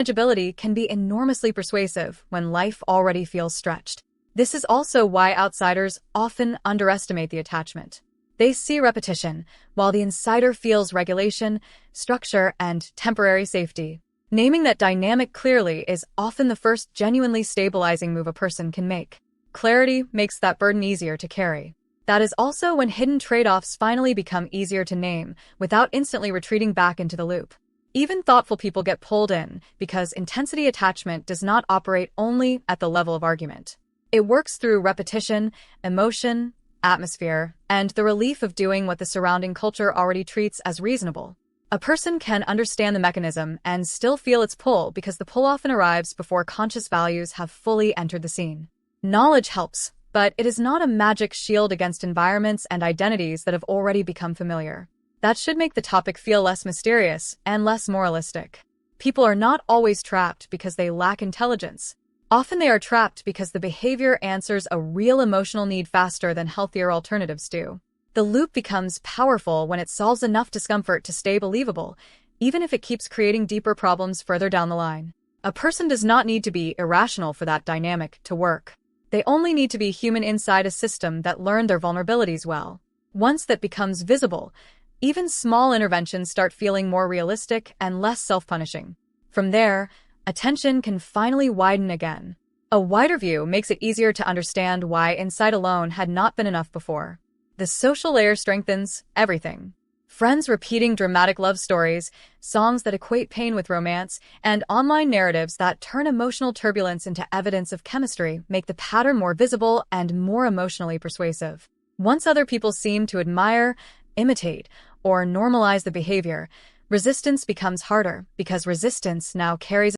Manageability can be enormously persuasive when life already feels stretched. This is also why outsiders often underestimate the attachment. They see repetition, while the insider feels regulation, structure, and temporary safety. Naming that dynamic clearly is often the first genuinely stabilizing move a person can make. Clarity makes that burden easier to carry. That is also when hidden trade-offs finally become easier to name without instantly retreating back into the loop. Even thoughtful people get pulled in because intensity attachment does not operate only at the level of argument. It works through repetition, emotion, atmosphere, and the relief of doing what the surrounding culture already treats as reasonable. A person can understand the mechanism and still feel its pull because the pull often arrives before conscious values have fully entered the scene. Knowledge helps, but it is not a magic shield against environments and identities that have already become familiar. That should make the topic feel less mysterious and less moralistic. People are not always trapped because they lack intelligence. Often they are trapped because the behavior answers a real emotional need faster than healthier alternatives do. The loop becomes powerful when it solves enough discomfort to stay believable, even if it keeps creating deeper problems further down the line. A person does not need to be irrational for that dynamic to work. They only need to be human inside a system that learned their vulnerabilities well. Once that becomes visible, even small interventions start feeling more realistic and less self-punishing. From there, attention can finally widen again. A wider view makes it easier to understand why insight alone had not been enough before. The social layer strengthens everything. Friends repeating dramatic love stories, songs that equate pain with romance, and online narratives that turn emotional turbulence into evidence of chemistry make the pattern more visible and more emotionally persuasive. Once other people seem to admire, imitate, or normalize the behavior, resistance becomes harder because resistance now carries